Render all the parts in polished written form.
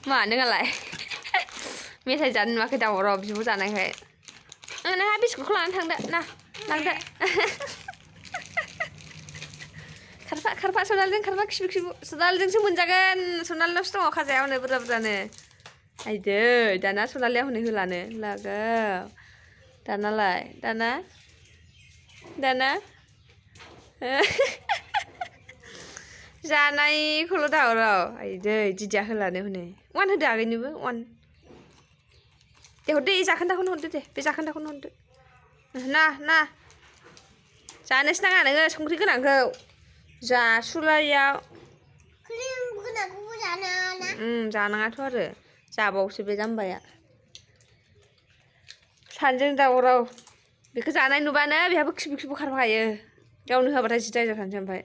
मानो नोंलाय मेथाइ जानो नुवाखै दावराव बिब' जानायखाय नोंहा बिस्कुटखौ लानानै थांदो ना लांदो खारफा खारफा सनालिजों खारफा खिबु खिबु सनालिजोंसो मोनजागोन सनालिनावसो दङ खाजाया हनै बुरजा बुरजानो आयदै दाना सनालिया हनै होलानो लागाव दानालाय दाना जानायखौल' दावराव आयदै दिदिया होलानो हनै अवान होदो आगैनोबो अवान दे हरदो जाखोन्दाखौनो हरदो दे बे जाखोन्दाखौनो हरदो ना जानोसो नाङा नोङो संख्रि गोनांखौ जासुलायाव जानाङाथ' आरो जाबावसो बे जाम्बाया सानैजों दावराव बेखौ जानाय नुबानो बेहाबो खिबु खिबु खारफाखायो गावनो होआबाथाय जि दायजा थानोसै ओमफ्राय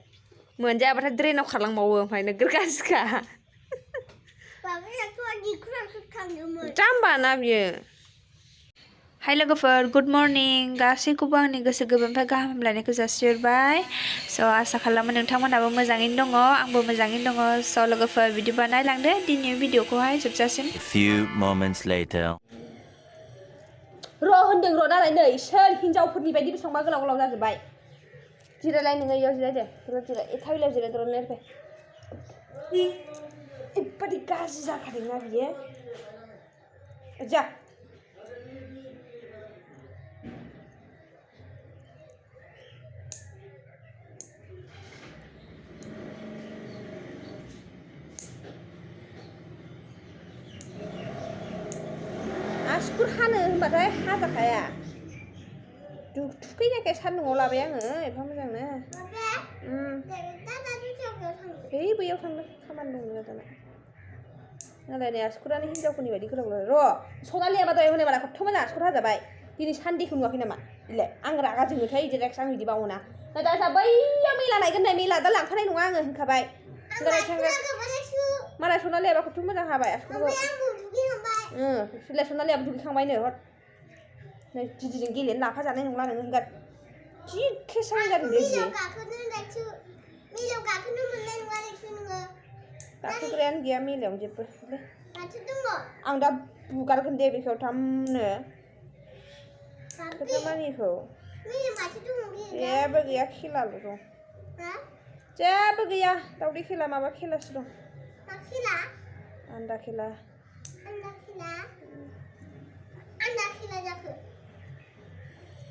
मोनजायाबाथाय ड्रेनाव खारलांबावो ओमफ्राय नोगोर गाज्रिखा जाम्बाना बियो हाय लोगोफोर गुड मर्निं गासैखौबो आंनि गोसो गोरबोनिफ्राय गाहाम हामलायनायखौ जासिहरबाय स' आसा खालामो नोंथांमोनहाबो मोजाङैनो दङ आंबो मोजाङैनो दङ स' लोगोफोर बिदिबा नायलांदो दिनैनि भिडिअखौहाय जोबजासिम र' होनदों र' नालाय नै सोर हिनजावफोरनि बायदि बेसेबांबा गोलाव गोलाव जाजोब्बाय जिरायलाय नोङो इयाव जिरायदो र' जिराय थाबिलायाव जिराय र' लेरबाय ओरैबायदि गाज्रि जाखादोंना बियो जा आसुगुर हानो होनबाथाय हाजाखाया थुखैनायखाय सान्दुङाव लाबाय आङो एफा मोजांनो है बैयाव थांदों खामानि दं दाना नालाय नै आसुगुरानो हिनजावफोरनि बायदि गोलाव गोलाव र' सनालियाबा दहाय हनै माला खथ्थ' मोजां आसुगुर हाजाबाय दिनै सान्देखौ नुवाखै नामा इलाय आं रागा जोङोथाय इदि रायखस आं इदि बावोना ना दा बैयाव मेला नायगोन नै मेला दा लांखानाय नङा आङो होनखाबाय मालाय सनालियाबा खथ्थ' मोजां हाबाय आसुगुरखौ सिलाय सनालियाबो दुगैखांबायनो हर नै दिदिजों गेलेनो लाफाजानाय नंला नोङो होनगार जि केसां जादों दे बियो गाखोग्रायानो गैया मेलायावनो जेबो आं दा बुगारगोन दे बेखौ थामनो खोथामानिखौ जेबो गैया खेलाल' दं जेबो गैया दावदै खेला माबा खेलासो दं आन्दा खेला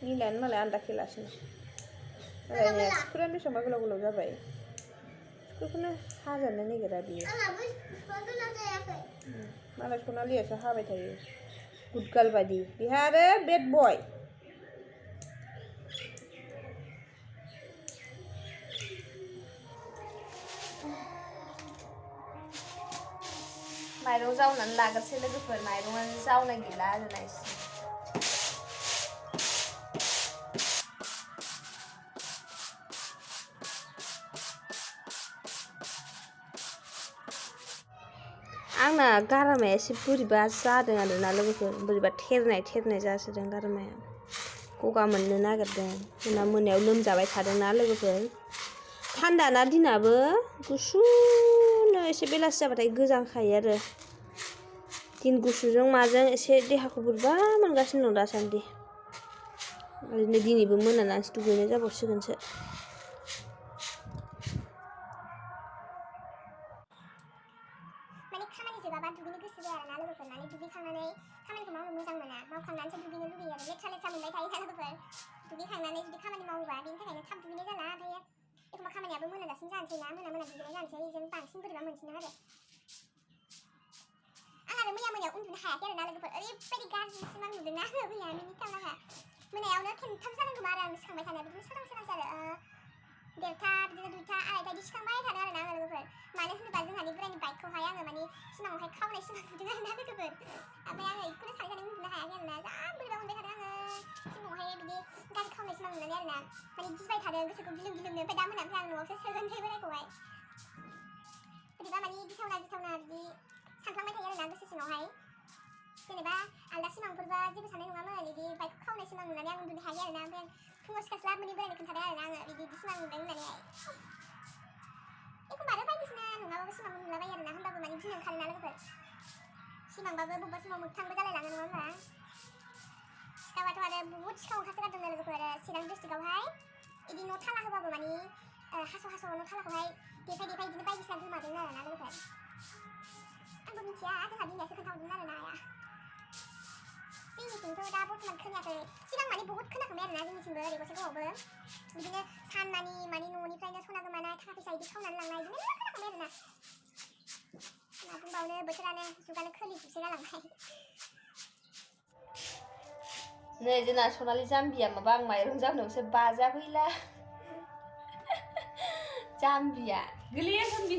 मिलायानो मालाय आन्दा खेलासो मालाय आसुगुरानो बेसेबांबा गोलाव गोलाव जाबाय आसुगुरखौनो हाजानो नागिरा बियो मालाय सनालियासो हाबाय थायो गुदगाल बायदि बेहा आरो बेड बय माइरं जावनानै लाग्रोसै लोगोफोर माइरंआनो जावनाय गैला आरो नायसै आंना गारामाया एसे बोरैबा जादों आरोना लोगोफोर बोरैबा थेरनाय जासोदों गारामाया गगा मोननो नागिरदों जोंना मोनायाव लोमजाबाय थादोंना लोगोफोर थान्दाना दिनाबो गुसुनो एसे बेलासि जाबाथाय गोजांखायो आरो दिन गुसुजों माजों एसे देहाखौ बोरैबा मोनगासिनो दं दासान्दि ओरैनो दिनैबो मोनानानैसो दुगैनाय जाबावसिगोनसो जोबाबा दुगैनो गोसो जाया आरोना लोगोफोर माने दुगैखांनानै खामानिखौ मावनो मोजां मोना मावखांनानैसो दुगैनो लुगैयो आरो लेथ्रा मोनबाय थायोना लोगोफोर दुगैखांनानै जुदि खामानि मावोबा बेनि थाखायनो थाब दुगैनाय जाला ओमफ्राय एखमबा खामानियाबो मोनाजासिम जानोसै ना मोना दुगैनाय जानोसै जों बांसिन बोरैबा मोनसिनो आरो आं आरो मोनायाव उन्दुनो हायाखै आरोना लोगोफोर ओरैबायदि गाज्रि सिमां नुदोंना आङो मैया मिनिथावनाङा मोनायावनो खेमथाम जानांगौमोन आरो आं सिखांबाय थानाया बिदिनो सोरांसो आरो 1:30 बिदिनो 2:00 2:30 बिदि सिखांबाय थादों आरोना आङो लोगोफोर मानो होनोबा जोंहानि बोरायनि बाइकखौहाय आङो माने सिमाङावहाय खावनाय सिमां नुदों आरोना लोगोफोर ओमफ्राय आङो बेखौनो साननानै उन्दुनो हायाखै आरोना जा बोरैबा मोनबाय थादों आङो सिमाङावहाय बिदि गाज्रि खावनाय सिमां नुनानै आरोना माने गिबाय थादों गोसोखौ गिलुं गिलुंनो ओमफ्राय दा मोनानिफ्राय आं न'आवसो सोगोनसै बोरायखौहाय बोरैबा माने गिथावना बिदि सानफ्लांबाय थायो आरोना गोसो सिङावहाय जेनेबा आलदा सिमांफोरबा जेबो साननाय नङामोन बिदि बाइकखौ खावनाय सिमां नुनानै आं उन्दुनो हायाखै आरोना ओमफ्राय फुङाव सिखारस्लाब मोनि बोरायनो खोन्थादों आरोना आङो बिदि सिमां नुदों होननानैहाय एखमबा आरो बायदिसिना नङाबाबो सिमां नुलाबायो आरोना होमबाबो माने गिनो ओंखारोना लोगोफोर सिमांबाबो बबेबा समाव मोगथांबो जालायलाङो नङा होमबा सिखावाथ' आरो बुहुद सिखाव ओंखारसोगारदोंनो लोगोफोर चिरां डिस्ट्रिक्टआवहाय इदि न' थाला होबाबो माने हास' न' थालाखौहाय देफाय इदिनो बायदिसिना गोमादों आरोना लोगोफोर आंबो मिथिया जोंहा बिमायासो खोन्थाहरदों आरोना आइया जोंनिथिंथ' दा बर्थमान खोनायाखै सिगां माने बुहुद खोनाखांबाय आरोना जोंनिथिंबो ओरै गसाइगावआवबो बिदिनो सानमानि माने न'निफ्रायनो सना गोमानाय थाखा फैसा इदि खावनानै लांनाय बिदिनो खोनाखांबाय आरोना मा बुंबावनो बोथोरानो जुगानो खोलिजोबसै जालांबाय नै जोंना सनालि जाम्बिया माबा आं माइरं जावनायावसो बाजाफैला जाम्बिया गोलैयो जाम्बि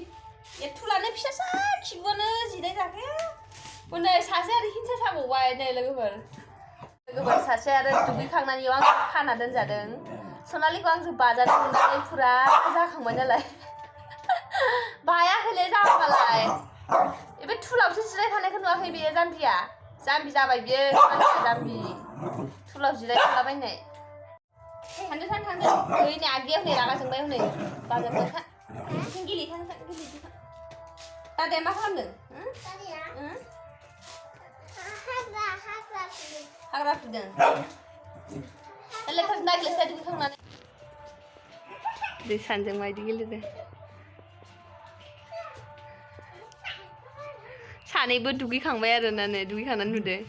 एथुलानो फिसासा खिबुआनो जिनाय जाखो नै सासे आरो हिंसा साबावबाय नै लोगोफोर सासे आरो दुगैखांनानै आं खाना दोनजादों सनालिखौ आंसो बाजानो मोननानै फुरा जाखांबाय नालाय बायाखैलै जाबालाय बे थुलावसो जिरायफानायखौ नुवाखै बेयो जाम्बिया जाम्बि जाबाय बियो जाम्बि थुलाव जिरायफालाबायनाय थांदो नै आगैया हनै रागा जोंबाय हनै बाजारजोंखा गेलेखां दादाया मा खालामदों हाग्रा फुदों लेथार नागिरलाय दुगैखांनानै दै सानजों मायदि गेलेदों सानैबो दुगैखांबाय आरोना नै दुगैखांनानै नुदों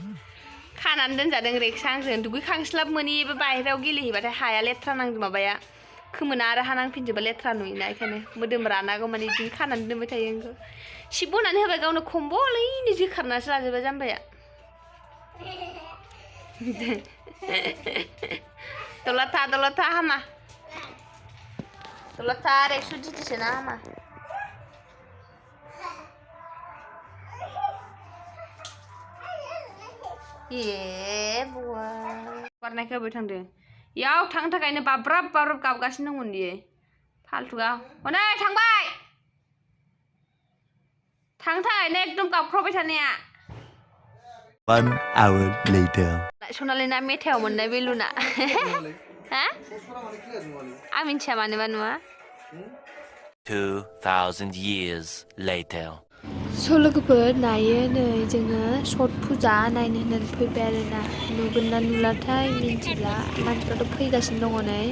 खानानै दोनजादों रेक्सा आंजों दुगैखांस्लाब मोनैबो बाहेरायाव गेलेहैबाथाय हाया लेथ्रा नांदों माबाया खोमोना आरो हा नांफिनजोबा लेथ्रा नुयोना बेखायनो मोदोम रानागौ माने बिदिनो खानानै दोनबाय थायो आंखौ सिब बनानै होबाय गावनो खम्बलैनो जोखारनासो लाजोबबाय जाम्बाया दलद था हामा दलद था रेक्सु दिदिसोना हामा बुआ बारनायखौ होबाय थांदों इयाव थांनो थाखायनो बाब्राब गाबगासिनो दंमोन बियो फालतुआ हनै थांबाय थांनो थाखायनो एकदम गाबख्रावबाय थानाया 1 hour later सनालिना मेथायाव मोननाय बेलुना हा आं मिन्थिया मानोबा नुआ 2000 years later लोगोफोर नायो नै जोङो छट फुजा नायनो होननानै फैबाय आरोना नुगोन ना नुलाथाय मिन्थिला मानसिफ्राथ' फैगासिनो दङ नै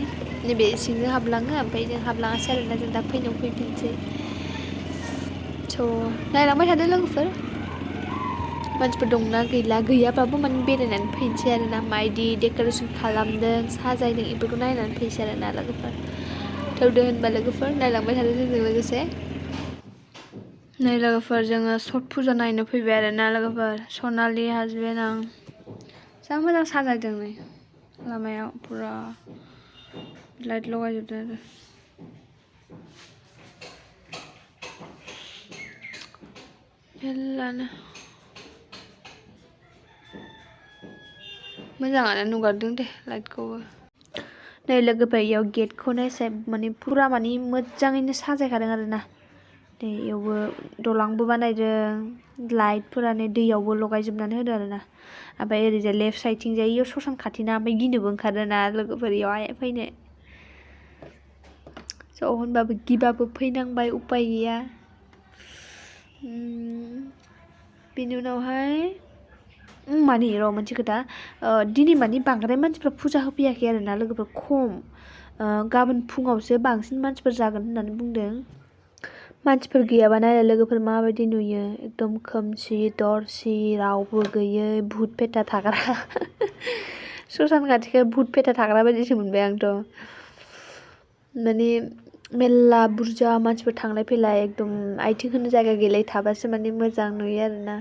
नैबे सिंजों हाबलाङो ओमफ्राय जों हाबलाङासै आरोना जों दा फैनायाव फैफिनसै नायलांबाय थादो लोगोफोर मानसिफोर दंना गैला गैयाबाबो माने बेरायनानै फैनोसै आरोना माबायदि डेक'रेसन खालामदों साजायदों बेफोरखौ नायनानै फैनोसै आरोना लोगोफोर थौदो होनबा लोगोफोर नायलांबाय थादो जोंजों लोगोसे नै लोगोफोर जोङो छट फुजा नायनो फैबाय आरोना लोगोफोर सनालि हासबेन्ड आं जा मोजां साजायदों नै लामायाव पुरा लाइट लगायजोबदों आरो मेल्लानो मोजाङानो नुगारदों दे लाइटखौबो नै लोगोफोर इयाव गेटखौ नायसाय माने पुरा माने मोजाङैनो साजायखादों आरोना नै इयावबो दलांबो बानायदों लाइटफोरानो दैयावबो लगायजोबनानै होदों आरोना ओमफ्राय ओरैजाय लेफ्ट साइडथिंजाय इयाव ससान खाथिना ओमफ्राय गिनोबो ओंखारोना लोगोफोर इयावहाय फैनो स' होनबाबो गिबाबो फैनांबाय उपाय गैया बेनि उनावहाय माने र' मोनसे खोथा दिनै माने बांद्राय मानसिफ्रा फुजा होफैयाखै आरोना लोगोफोर खम गाबोन फुङावसो बांसिन मानसिफोर जागोन होननानै बुंदों मानसिफोर गैयाबा नायलाय लोगोफोर माबायदि नुयो एकदम खोमसि दरसि रावबो गैयै भुट पेटा थाग्रा ससान खाथिखाय भुट पेटा थाग्रा बायदिसो मोनबाय आंथ' माने मेल्ला बुरजा मानसिफोर थांलाय फैलाय एकदम आथिं होनो जायगा गैलाय थाबासो माने मोजां नुयो आरोना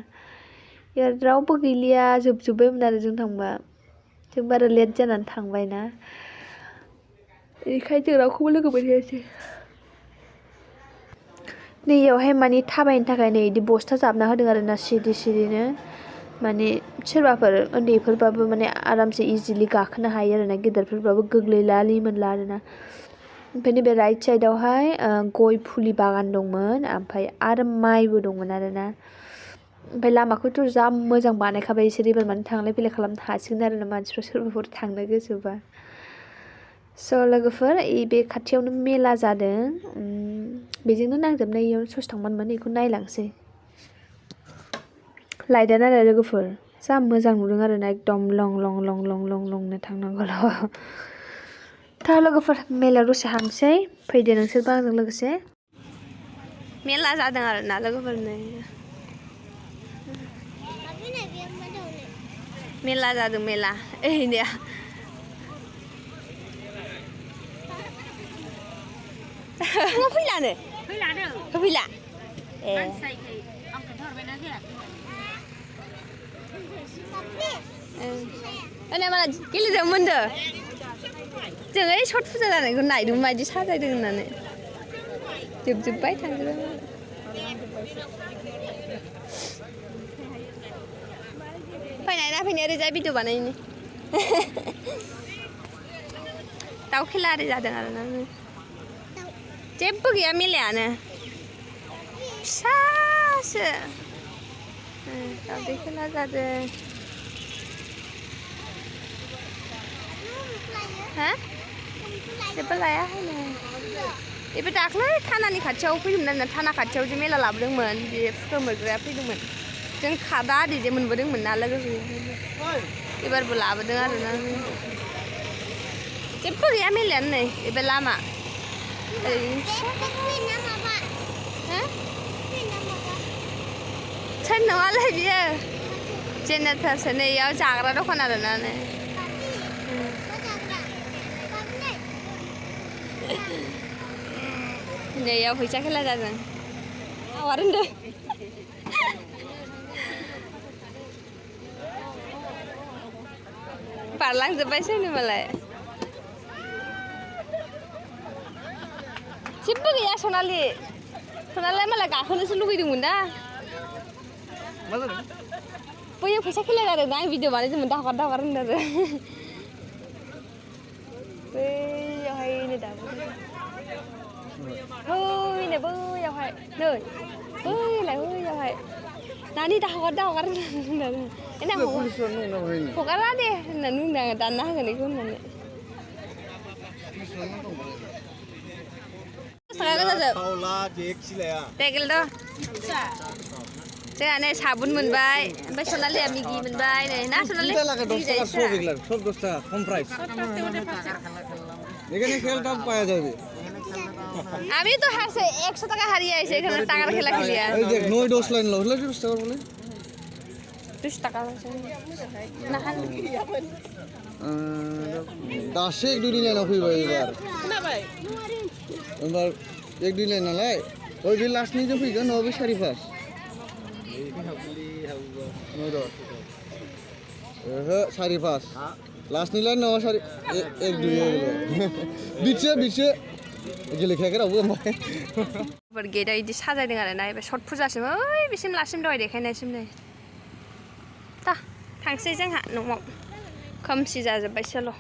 रावबो गैलिया जोबजोब्बायमोन आरो जों थांबा जों बारा लेट जानानै थांबाय ना बेखायनो जों रावखौबो लोगो मोनहैयासै नै इयावहाय माने थाबायनो थाखाय नै बिदि बस्था जाबना होदों आरोना सिरिनो माने सोरबाफोर उन्दैफोरबाबो माने आरामसे इजिलि गाखोनो हायो आरोना गेदेरफोरबाबो गोग्लैला लिमोनला आरोना ओमफ्राय नैबे राइट साइडआवहाय गय फुलि बागान दंमोन ओमफ्राय आरो माइबो दंमोन आरोना ओमफ्राय लामाखौथ' जा मोजां बानायखाबाय बिसोर एबार माने थांलाय फैलाय खालामनो हासिगोन आरोना मानसिफ्रा सोरबाफोर थांनो गोसोबा स' लोगोफोर बे खाथियावनो मेला जादों बेजोंनो नांजोबनाय इयाव ससे थांबानो मोनो बेखौ नायलांसै लाइटआनो आरो लोगोफोर जा मोजां नुदों आरोना एकदम लं लं लं लं लं लंनो थांनांगौल' दा लोगोफोर मेलायाव दसे हाबसै फैदो नोंसोरबो आंजों लोगोसे मेला जादों आरोना लोगोफोर नै मेला जादों मेला ओइनिया फैलानो फैला ए ओने माला गेलेदोंमोन दो जों ओइ छट फुजा जानायखौ नायदोंमोन मायदि साजायदों होननानै जोबजोब्बाय थांजोबबाय फैनाय ना फैनाय ओरैजाय भिडिअ बानायनि दाउ खेला ओरै जादों आरोना जेबो गैया मेलायानो फिसासो दाउदै खेला जादों हा जेबो लाया होनो एबे दाख्लै थानानि खाथियाव फैदोंमोन आरोना थाना खाथियाव जे मेला लाबोदोंमोन बे फुखा मोरग्राया फैदोंमोन जों खादा आरि जे मोनबोदोंमोन ना लोगोसे एबारबो लाबोदों आरोना जेबो गैया मेलायानो नै एबे लामा ट्रेन नङालै बियो जेनेरेटरसो नै इयाव जाग्रा दखान आरोना नै नै इयाव फैसा खेला जादों आवार होनदों बारलांजोब्बायसो नै मालाय जेबो गैया सनालिया मालाय गाखोनोसो लुगैदोंमोन दा बैयाव फैसा खेला जादों ना आं भिडिअ बानायदोंमोन दाहगार होनदों आरो बैयावहायनो दाबो बैनो बैयावहाय नै बैलाय बैयावहाय नानि दाहगार होनदों आरो हगारा दे होननानै बुंदों आङो दानना होगोन बेखौ होननानै जोंहा नै साबुन मोनबाय ओमफ्राय सनालिया मिगि मोनबाय नै ना सनालि আমি তো হারছে 100 টাকা হারিয়ে আইছে এখানে টাকার খেলা খেলিয়া এই দেখ 9 10 লাইন লহলে 20 টাকা বলে 20 টাকা না হান দাসে এক দুই লাইন কইবা এবার না ভাই এবার এক দুই লাইন নালাই ওই যে লাস্ট নিয়ে ফিগা 9 সারি পাস সারি পাস লাস্ট নিলাইন 9 সারি এক দুই বিছে गेले खायगारावबो ओमफ्राय गेटआ इदि साजायदों आरोना एबा सर्ट फुजासिम ओइ बिसिम लासिम दहाय देखायनायसिम नै दा थांसै जोंहा न'आव खोमसि जाजोब्बायसोल'